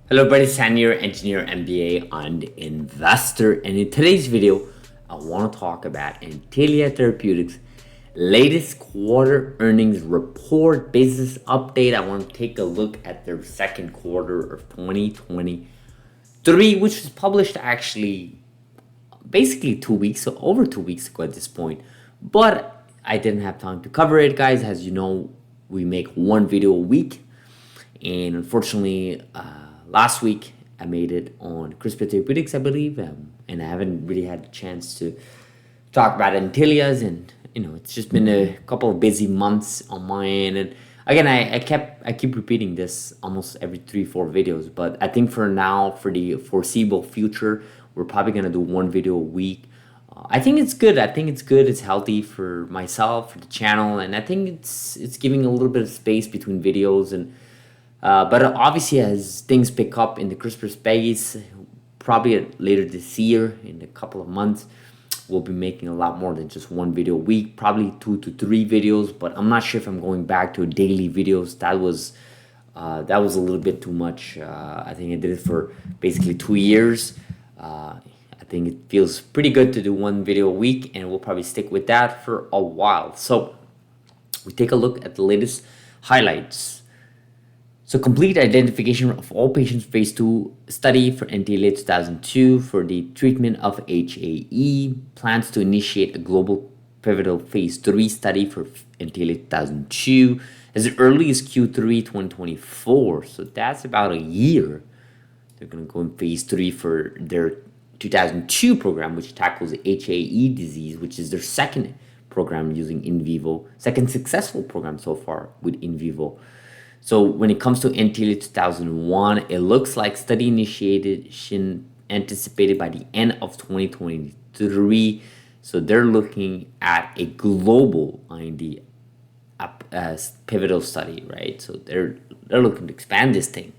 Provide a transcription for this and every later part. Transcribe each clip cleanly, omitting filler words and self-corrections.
Hello everybody, San here, engineer, MBA, and investor. And in today's video, I want to talk about Intellia Therapeutics' latest quarter earnings report business update. I want to take a look at their second quarter of 2023, which was published actually basically 2 weeks, so over 2 weeks ago at this point. But I didn't have time to cover it, guys. As you know, we make one video a week, and unfortunately, last week I made it on CRISPR Therapeutics, I believe, and I haven't really had a chance to talk about Intellia's, and it's just been a couple of busy months on my end. And again, I keep repeating this almost every 3-4 videos, but I think for now, for the foreseeable future, we're probably gonna do one video a week. I think it's good. It's healthy for myself, for the channel, and I think it's giving a little bit of space between videos. And but obviously, as things pick up in the CRISPR space, probably later this year, in a couple of months, we'll be making a lot more than just one video a week, probably 2 to 3 videos. But I'm not sure if I'm going back to daily videos. That was a little bit too much. I think I did it for basically 2 years. I think it feels pretty good to do one video a week, and we'll probably stick with that for a while. So we take a look at the latest highlights. So complete identification of all patients phase 2 study for NTLA 2002 for the treatment of HAE. Plans to initiate a global pivotal phase 3 study for NTLA 2002 as early as Q3 2024. So that's about a year. They're going to go in phase 3 for their 2002 program, which tackles HAE disease, which is their second program using in vivo, second successful program so far with in vivo. So when it comes to NTLA 2001, it looks like study initiation anticipated by the end of 2023. So they're looking at a global IND pivotal study, right? So they're looking to expand this thing.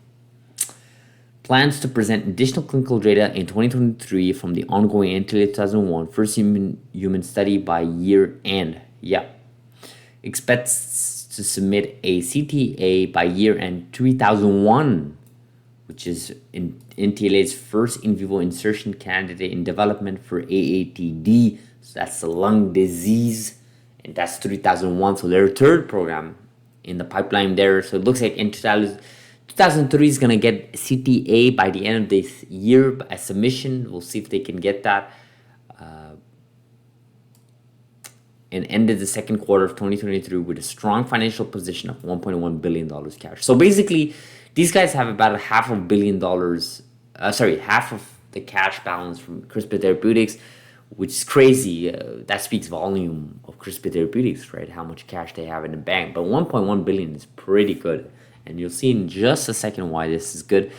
Plans to present additional clinical data in 2023 from the ongoing NTLA 2001 first human study by year end. Yeah. Expects to submit a CTA by year end 3001, which is NTLA's first in vivo insertion candidate in development for AATD. So that's the lung disease, and that's 3001. So their third program in the pipeline there. So it looks like in 2003 is going to get CTA by the end of this year as submission. We'll see if they can get that. And ended the second quarter of 2023 with a strong financial position of $1.1 billion cash. So basically, these guys have about $500 million, half of the cash balance from CRISPR Therapeutics, which is crazy. That speaks volume of CRISPR Therapeutics, right? How much cash they have in the bank. But 1.1 billion is pretty good. And you'll see in just a second why this is good.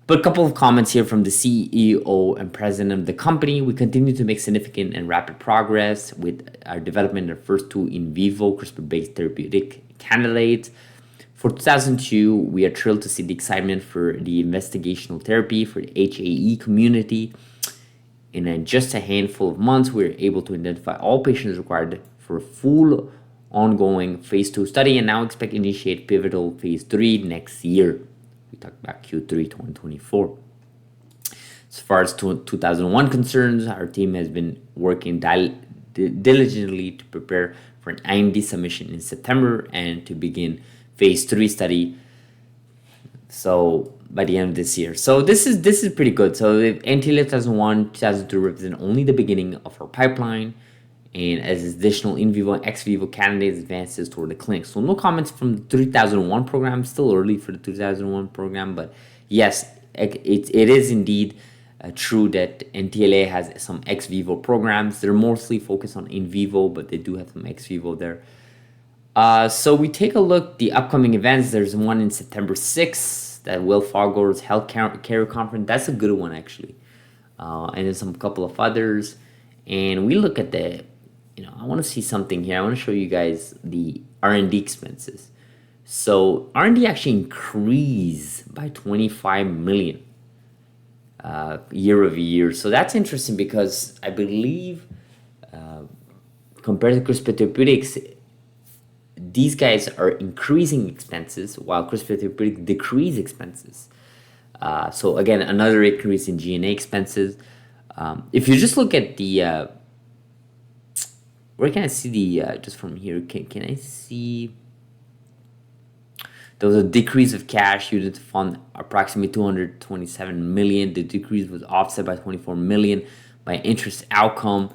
But a couple of comments here from the CEO and president of the company. We continue to make significant and rapid progress with our development of the first 2 in vivo CRISPR-based therapeutic candidates. For 2002, we are thrilled to see the excitement for the investigational therapy for the HAE community. In just a handful of months, we were able to identify all patients required for a full ongoing phase 2 study, and now expect to initiate pivotal phase 3 next year. We talked about Q3 2024. As far as 2001 concerns, our team has been working diligently to prepare for an IND submission in September and to begin phase 3 study. So by the end of this year. So this is pretty good. So NTLA 2001, 2002 represent only the beginning of our pipeline, and as additional in vivo and ex vivo candidates advances toward the clinic. So no comments from the 3001 program. Still early for the 2001 program, but yes, it is indeed true that NTLA has some ex vivo programs. They're mostly focused on in vivo, but they do have some ex vivo there. So we take a look the upcoming events. There's one in September 6th, that Will Fargo's Health Care Conference. That's a good one actually, and then some couple of others. And we look at the I want to see something here. I want to show you guys the R&D expenses. So R&D actually increased by 25 million year over year. So that's interesting because I believe compared to CRISPR Therapeutics, these guys are increasing expenses while CRISPR Therapeutics decrease expenses. So again, another increase in G&A expenses. If you just look at the where can I see the just from here? Can I see there was a decrease of cash used to fund approximately 227 million. The decrease was offset by 24 million by interest outcome.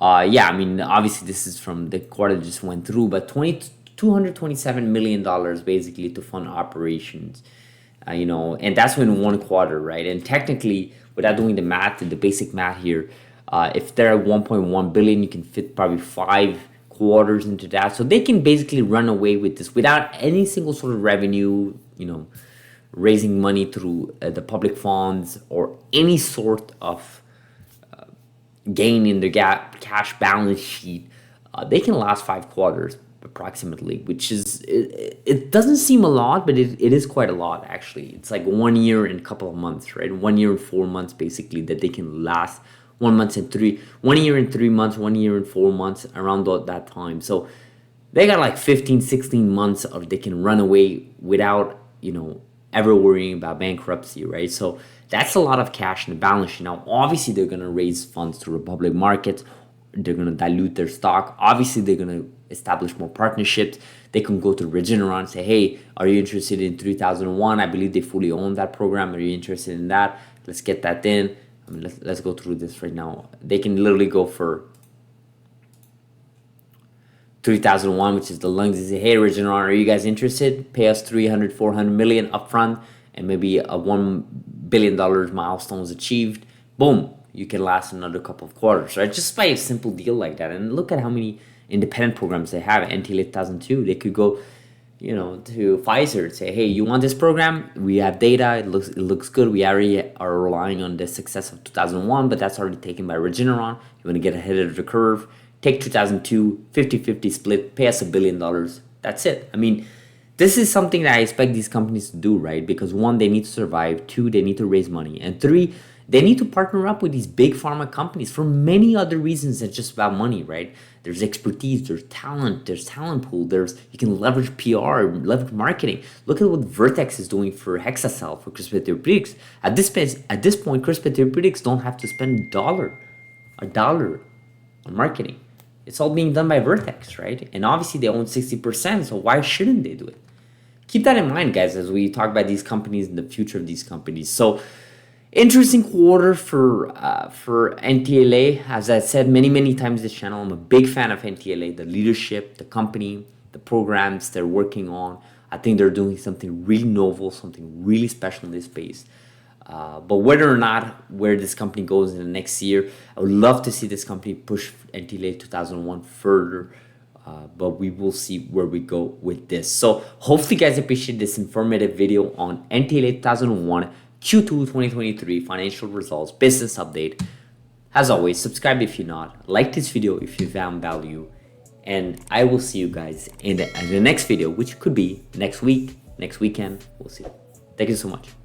Yeah, I mean, obviously this is from the quarter that just went through, but $227 million basically to fund operations. And that's in one quarter, right? And technically, without doing the math, the basic math here, if they're at 1.1 billion, you can fit probably 5 quarters into that. So they can basically run away with this without any single sort of revenue, raising money through the public funds or any sort of gain in their cash balance sheet. They can last 5 quarters approximately, which is, it doesn't seem a lot, but it is quite a lot actually. It's like 1 year and a couple of months, right? 1 year and 4 months basically that they can last. 1 year and 3 months, 1 year and 4 months, around that time. So they got like 15, 16 months of they can run away without, ever worrying about bankruptcy, right? So that's a lot of cash in the balance sheet. Now, obviously, they're going to raise funds through the public market. They're going to dilute their stock. Obviously, they're going to establish more partnerships. They can go to Regeneron and say, hey, are you interested in 3001? I believe they fully own that program. Are you interested in that? Let's get that in. I mean, let's go through this right now. They can literally go for 3001, which is the lungs. They say, hey, Regeneron, are you guys interested? Pay us 300, 400 million upfront, and maybe a $1 billion milestone is achieved. Boom, you can last another couple of quarters, right? Just by a simple deal like that. And look at how many independent programs they have. NTLA 2002, they could go, to Pfizer and say, hey, you want this program? We have data. It looks good. We already are relying on the success of 2001, but that's already taken by Regeneron. You want to get ahead of the curve? Take 2002, 50-50 split, pay us $1 billion. That's it. I mean, this is something that I expect these companies to do, right? Because 1, they need to survive. 2, they need to raise money. And 3, they need to partner up with these big pharma companies for many other reasons than just about money, right? There's expertise, there's talent pool, you can leverage PR, leverage marketing. Look at what Vertex is doing for Hexacell, for CRISPR Therapeutics. At this point, CRISPR Therapeutics don't have to spend a dollar on marketing. It's all being done by Vertex, right? And obviously they own 60%, so why shouldn't they do it? Keep that in mind, guys, as we talk about these companies and the future of these companies. So, interesting quarter for NTLA. As I said many times this channel, I'm a big fan of NTLA, the leadership, the company, the programs they're working on. I think they're doing something really novel, something really special in this space. But whether or not where this company goes in the next year, I would love to see this company push NTLA 2001 further. But we will see where we go with this. So hopefully you guys appreciate this informative video on NTLA 2001 Q2 2023 financial results, business update. As always, subscribe if you're not, like this video if you found value, and I will see you guys in the next video, which could be next week, next weekend. We'll see. Thank you so much.